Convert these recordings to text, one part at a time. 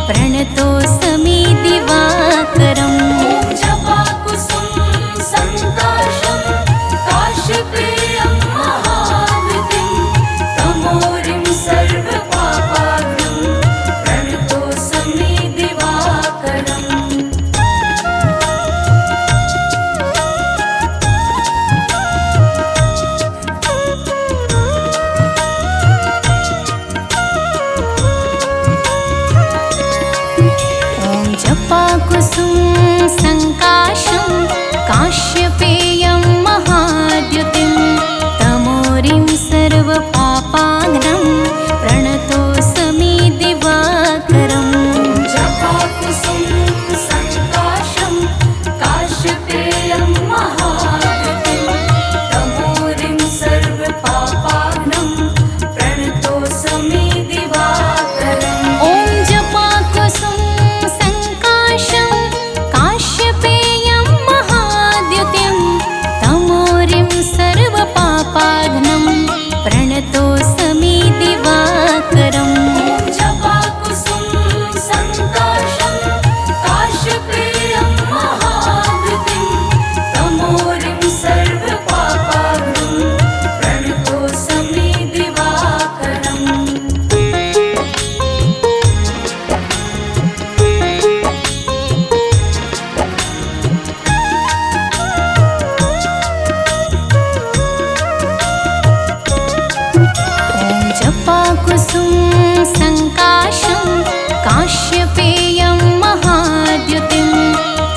प्रणतोऽस्मि दिवाकरम्। ॐ जपाकुसुम सङ्काशं काश्यपेयं महाद्युतिं तमोरिं सर्वपापाग्नं प्रणतोऽस्मि दिवाकरम्। जपाकुसुम सङ्काशं काश्यपेयं महाद्युतिं तमोरिं सर्वपापाग्नं प्रणतोऽस्मि दिवाकरम्। जपाकुसुम सङ्काशं काश्यपेयं महाद्युतिं तमोरिं सर्वपापाग्नं प्रणतोऽस्मि दिवाकरम्। ॐ जपाकुसुम सङ्काशं काश्यपेयं महाद्युतिं तमोरिं सर्वपापाग्नं प्रणतोऽस्मि दिवाकरम्। ॐ जपाकुसुम सङ्काशं काश्यपेयं महाद्युतिं तमोरिं सर्वपापाग्नं प्रणतोऽस्मि दिवाकरम्। ॐ जपाकुसुम सङ्काशं काश्यपेयं महाद्युतिं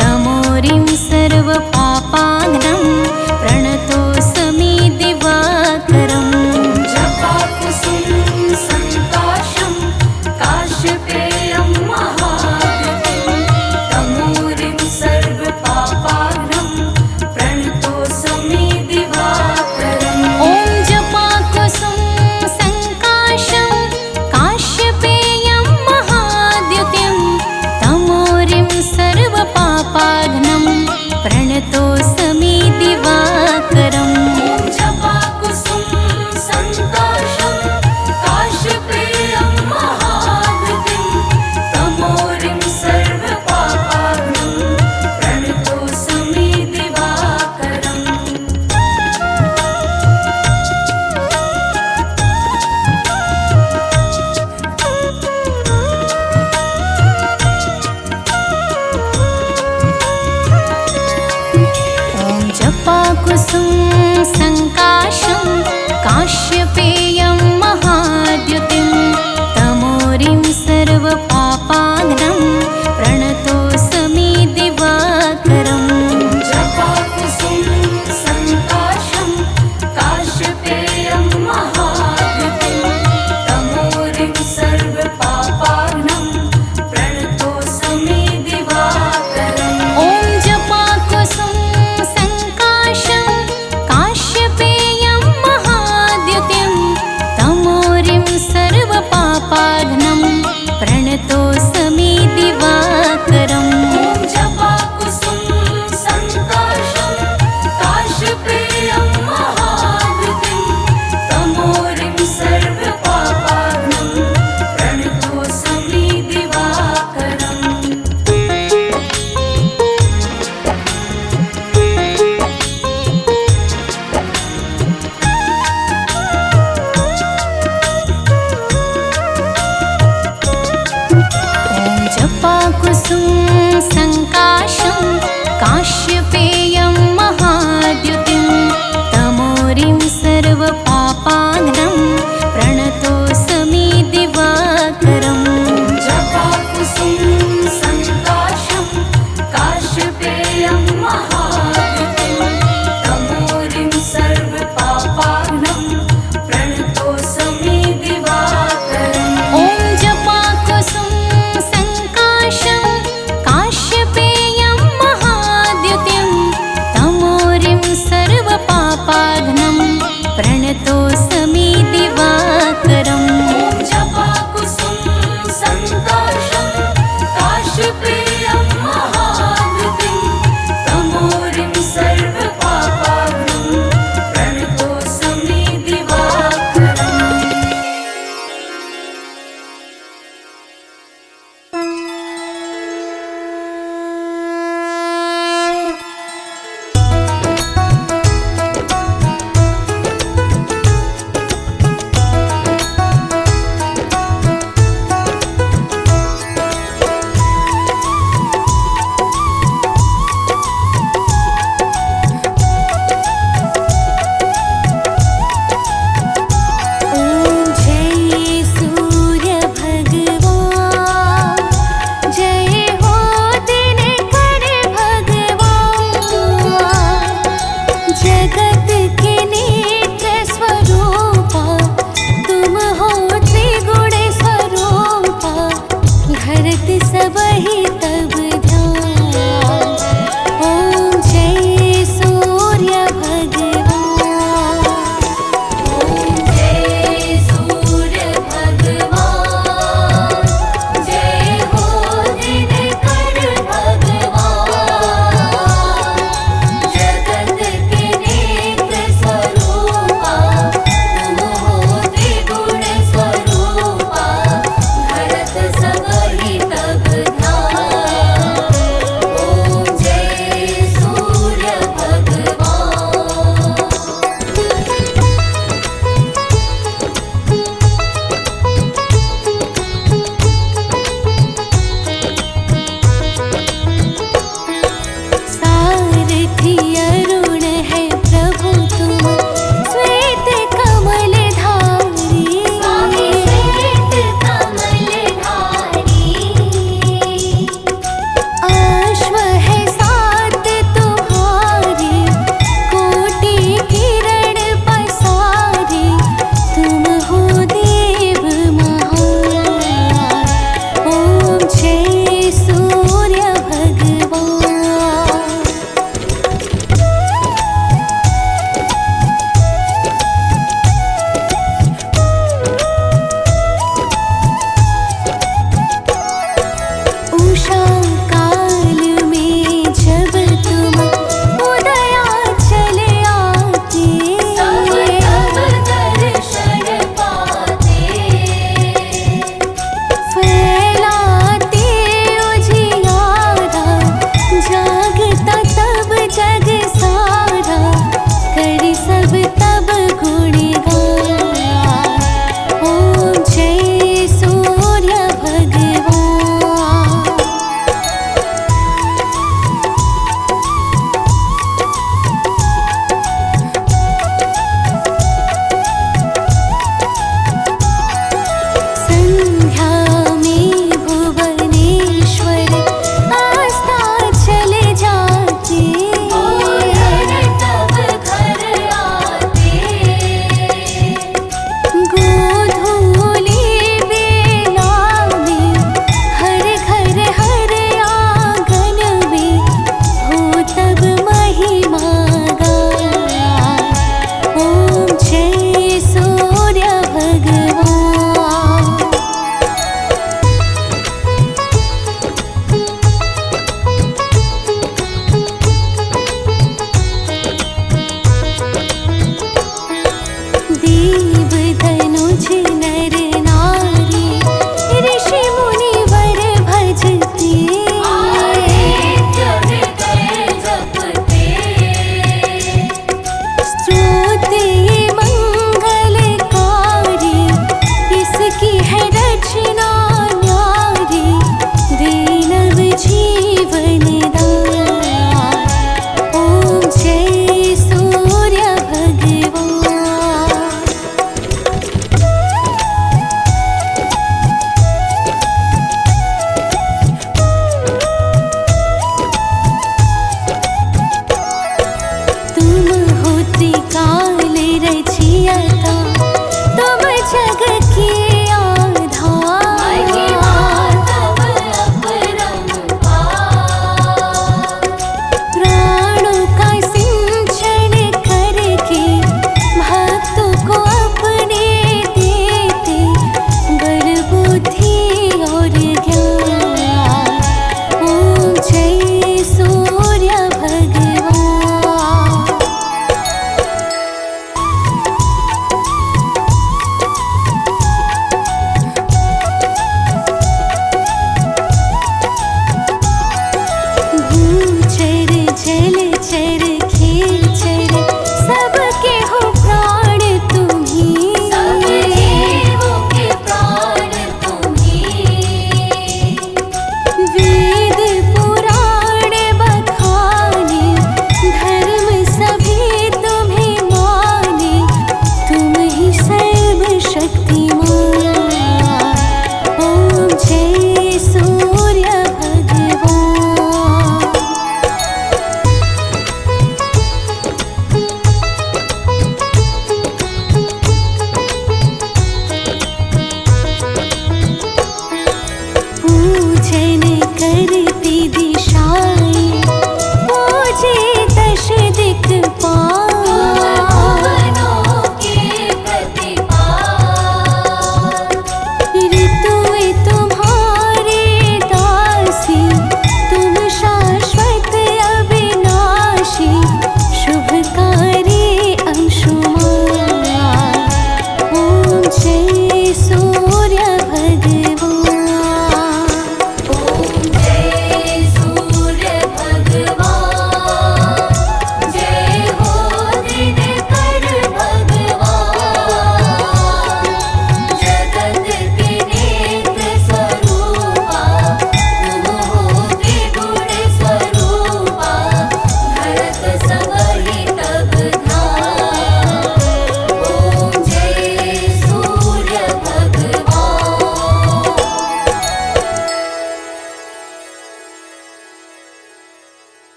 तमोरिं सर्वपापाग्नं प्रणतोऽस्मि दिवाकरम्। जपाकुसुम सङ्काशं काश्यपेयं महाद्युतिं तमोरिं सर्वपापाग्नं प्रणतोऽस्मि दिवाकरम्। ॐ जपाकुसुम सङ्काशं काश्यपेयं महाद्युतिं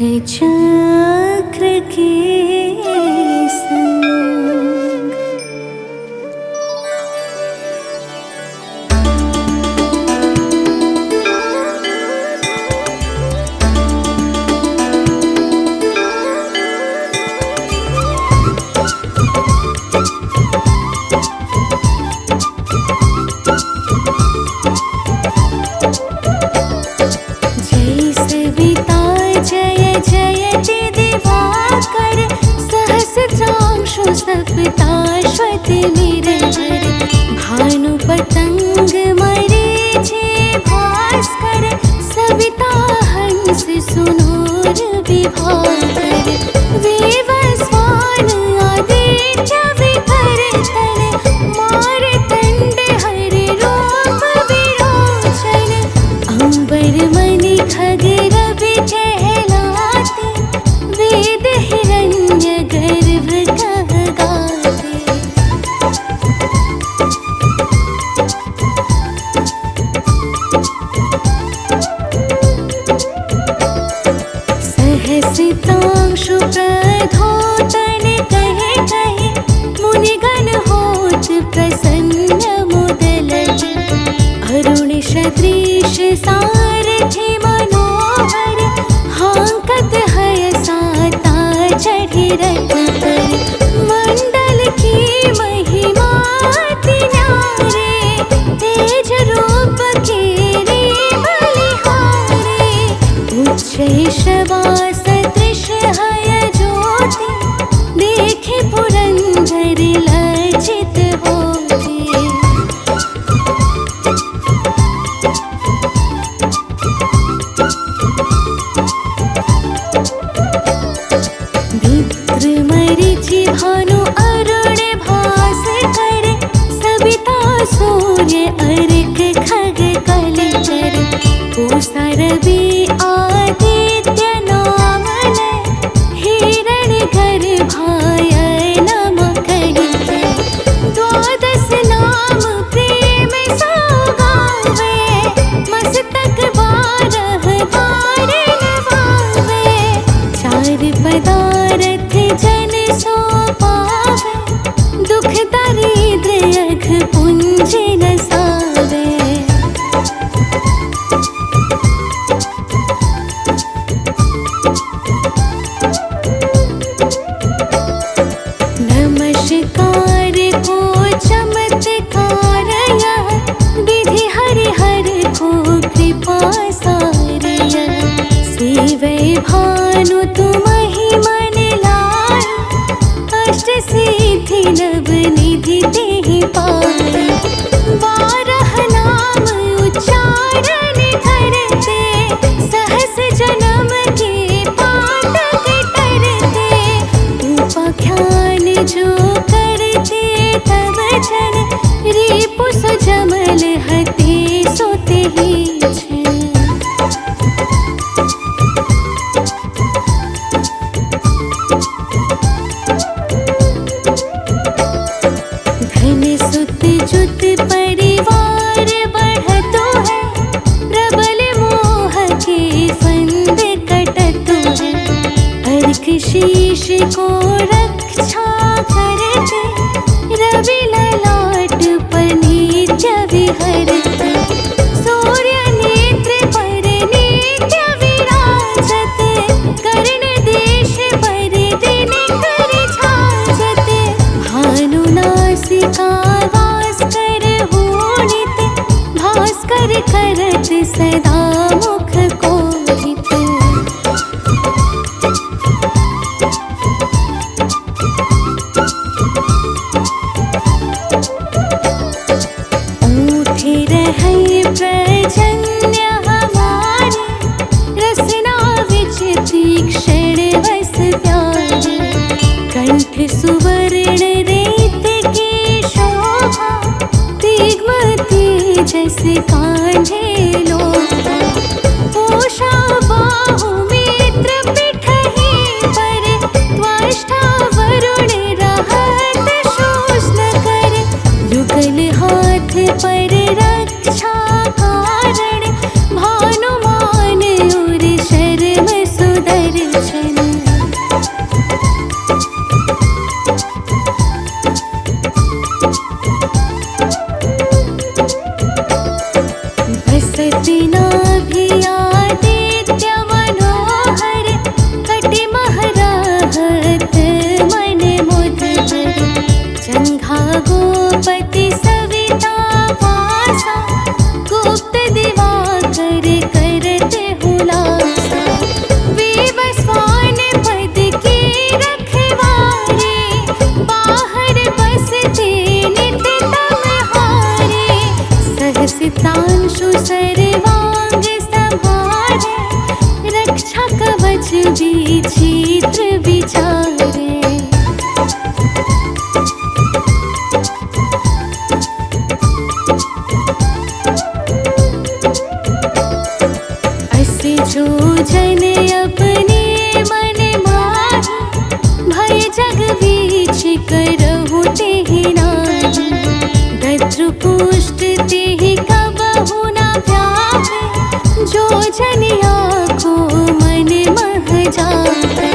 चक्र के संग। सप्ताश्वति निरंजन भानु पतंग मरीचि भास्कर सविता हंस सुनूर विभाकर वेवस्वान आदित्य विभर तन मारतंड हरि रूप विरोचन अंबर मणि खग रवि कहलाते वेद हिरण्य गर्भ सहसितांशु प्रधोतन कहे कहे मुनिगण होत प्रसन्न मुदलति अरुण सदृश सारथि मनोहर हांकत हय साता चढ़ि रथ पर मंडल की महिमा अति न्यारे तेज रूप केरे बलिहारे उच्च शवा सदृश हय ज्योति देखे पुरंदर लज्जित होते मित्र मरीचि भानु अरुण भास्कर सविता सूर्य अर्क खग कलचर पूषा रवि आदित्य नाम हिरण गर्भाय नम कहिके द्वादश नाम प्रेम सौगावे मस्तक बारह बार नवावे चार पदारथ जन सो पावे दुख दारिद्र्य अघ पुंज नसावे नमस्कार को चमत्कार यह विधि हरिहर को कृपा सार यह सेवै भानु तुमहि मन लाय अष्ट सिद्धि नव निधि देहि पाय बारह नाम उच्चारण करते सहस जन्म के पातक करते उपाख्यान जो करते तब जन रिपु सजमल हते सोते ही छन धन सुत जुत परिवार बढ़तो है प्रबल मोह के फंद कटतो है अर्क शीश को रक्षा करते रवि ललाट पर नित्य विहरते सूर्य नेत्र पर नित्य विराजते कर्ण देश पर दिन कर छाजते भानु नासिका वास कर होनित भास्कर करत सदा मुख कोहित ऊठे रहै प्रजन्य हमारे रसना विच तीक्ष्ण वस प्यारे कंठ सुवर्ण रेत की शोभा दिग्म तेजस कांझे लोभा पोषा बाहु मित्र पिठहि पर त्वष्टा वरुण रहत शोषण कर युगल हाथ पर रक्षा कारण भानुमान और शर्म सुदर्शन विचित्र विचारे। असे जो जन अपने मन माही, भय जग बीच करहु तेहि नाही। दद्रु पुष्ट तेहि कबहु न व्यापे, जो जनिया को मन मह जापे।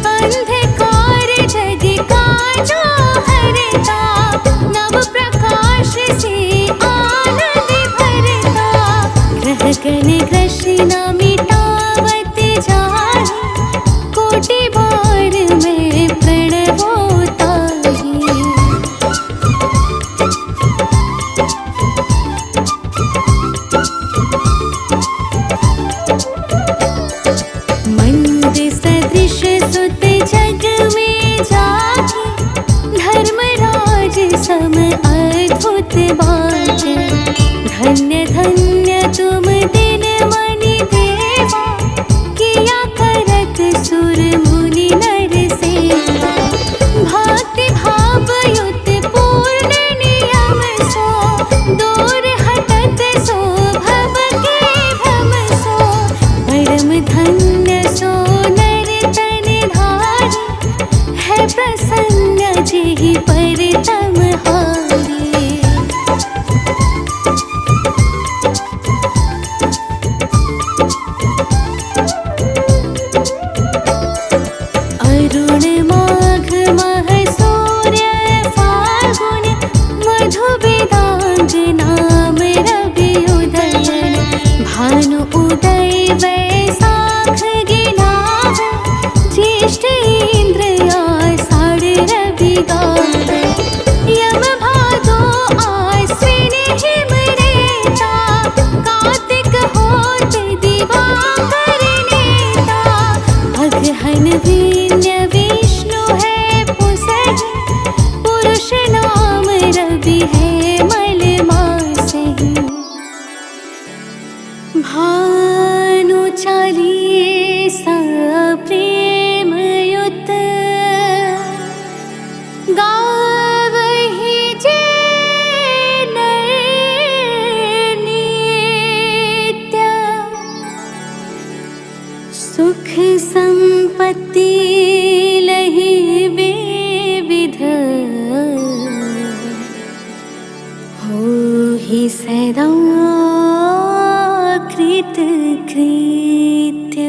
अंधकार जग का जो हरता, नव प्रकाश से आनंद भरता। ग्रह गण ग्रसिन मिटावत जाहि, कोटि बार में प्रणवो ताहि। मंद सदृश सुत जग में जाहि, धर्मराज सम अद्भुत बाटे। धन्य धन्य तुम दिन मनि देवा, किया करत सुर मुनि नर सेवा। भक्ति भाव युत पूर्ण नियम सो, दूर हटत सो भव के भ्रम सो। परम धन्य सो नर तन धारी, है प्रसन्न जेहि पर तम हारी। अरुण माघ मह सूर्य फाल्गुन, मधु वेदांग नाम रवि उदयन। भानु उदय वैशाख गिनावे, ज्येष्ठ इंद्र आषाढ़ रवि गावे। यम भादो आश्विन हिम रेता, कार्तिक होत दिवाकर नेता। अगहन वीन्य विष्णु है पुसहि, पुरुष नाम रवि है मल मासहि। भानु चालीसा प्रेम युत, गावहि जे नर नित्य। सुख संपत्ति लहि विविध, होहि सदा कृत कृत्य।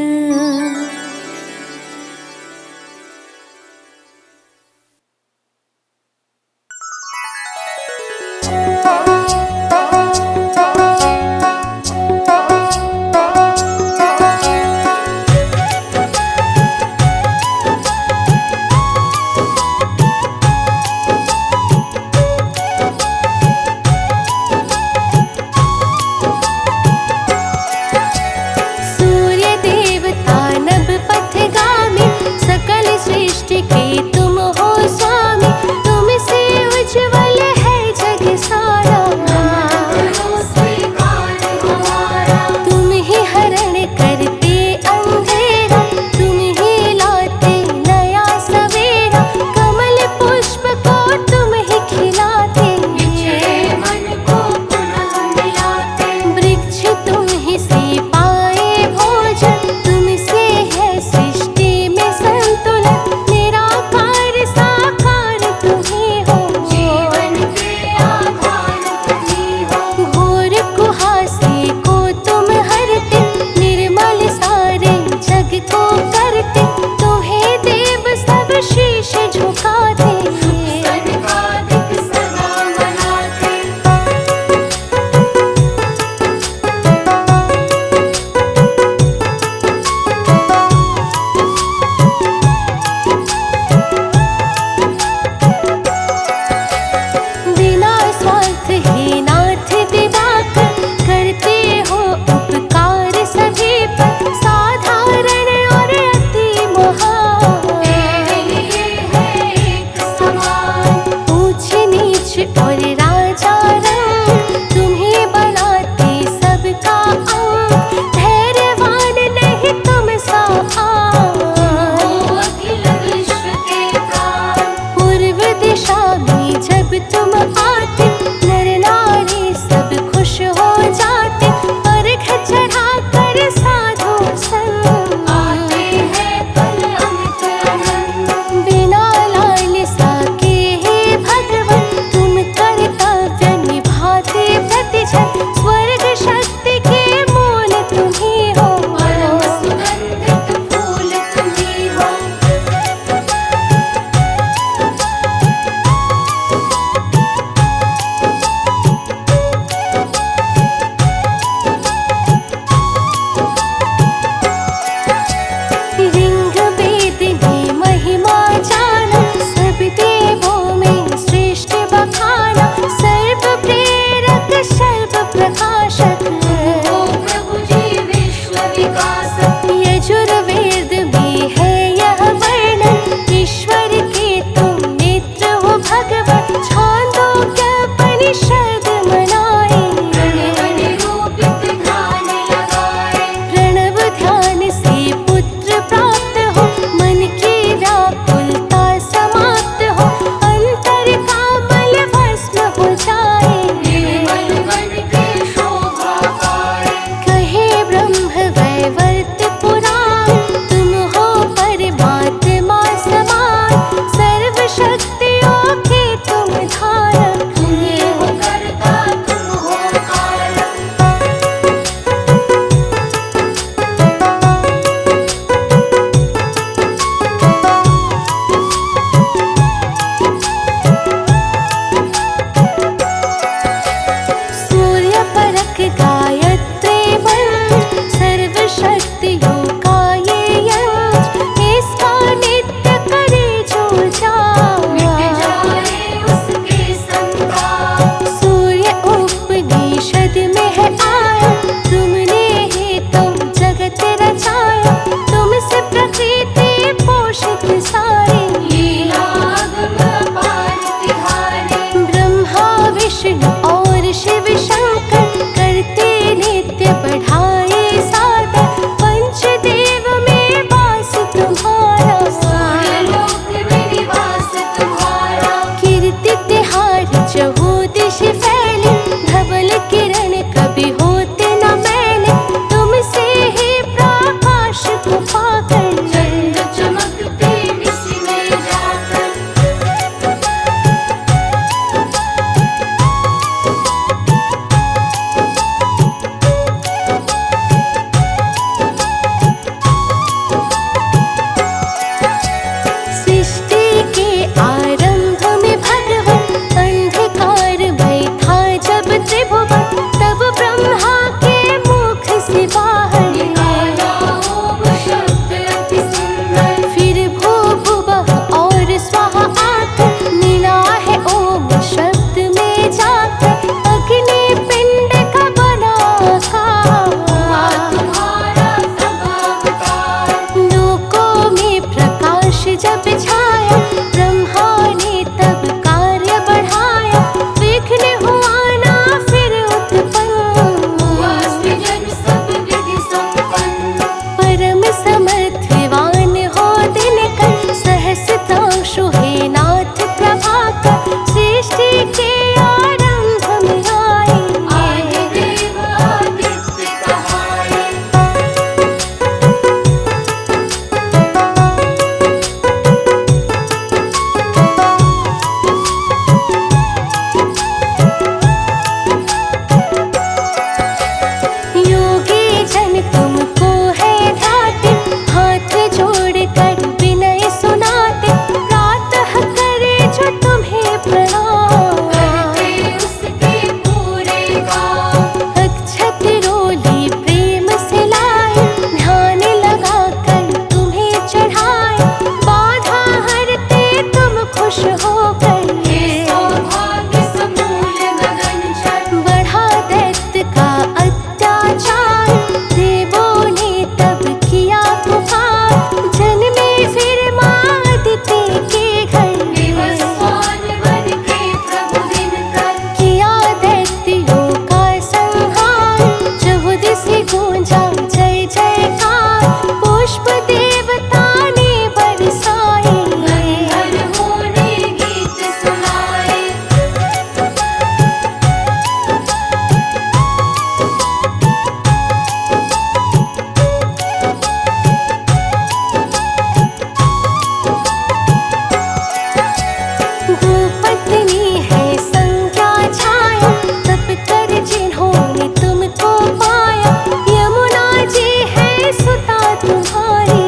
यजुर्वेद में है यह वर्णन, ईश्वर के तुम नेत्र हो भगवत, छांदोग्योपनिषद मनाए। प्रणव ध्यान लगाए, प्रणव ध्यान से पुत्र प्राप्त हो, मन की व्याकुलता समाप्त हो, अंतर का मल भस्म हो जाए। निर्मल वन की शोभा पाए, कहे ब्रह्म वैवर्त पुराण, तुम हो परमात्मा समान, सर्व शक्तियों के तुम धारक। तुम ये हो करता तुम हो कारक। सूर्य परक गायत्री मंत्र, सर्व शक्तियों का ये यंत्र, इसका नित्य करे जो मिट जाए। जाए उसके संताप, सूर्य उपनिषद में है आया, तुमने ही तो जगत रचाया, तुमसे प्रकृति पोषित सारी। लीलागम अपार तिहारे, ब्रह्मा विष्णु और शिव शंकर, करते नित्य बढ़ाए सादर, पंचदेव में वास तुम्हारा। सूर्यलोक में निवास तुम्हारा। कीर्ति तिहार चहु दिश फैले, धवल किरण कभी होते न मैले, तुमसे ही प्रकाश को पाकर। चंद्र चमकते निश में जाकर, सृष्टि के आरंभ में भगवन, अंधकारमय था जब त्रिभुवन, तब ब्रह्मा के मुख से बाहर निकाला ओम शब्द अति सुंदर। फिर भू भुवः और स्वाहा आकर, मिला है ओम शब्द में जाकर, अग्नि पिंड का बना हुआ आकार। तुम्हारा सब अवतार, लोकों में प्रकाश जब छाया, ब्रह्मा ने तब कार्य बढ़ाया, विघ्न हुआ ना फिर उत्पन्न। हुआ सृजन सब विधि संपन्न। परम समर्थिवान हो दिनकर, सहस्त्रांशु हे नाथ प्रभाकर, सृष्टि के आरंभ में आए। आदि देव आदित्य कहाए, योगी जन तुमको है ध्याते, हाथ जोड़कर विनय सुनाते, प्रातः करे जो तुम्हें प्रणाम। करते उसके पूरे काम। अक्षत रोली प्रेम से लाए, ध्यान लगाकर तुम्हें चढ़ाए, बाधा हरते तुम खुश होकर। ये सौभाग्य समूल गगन चर, बढ़ा दैत्य का अत्याचार, देवों ने तब किया पुकार, जन्मे फिर माँ अदिति के घर। विवस्वान बन के प्रभु दिनकर, किया दैत्यों का संहार, चहुदिश गूंजा जय जयकार, पुष्प देवता ने बरसाए। हर होने गीत सुनाए, भूपत्नी है संज्ञा छाया, तप कर जिन्होंने तुमको पाया, यमुना जी है सुता तुम्हारी।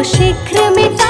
शीघ्र में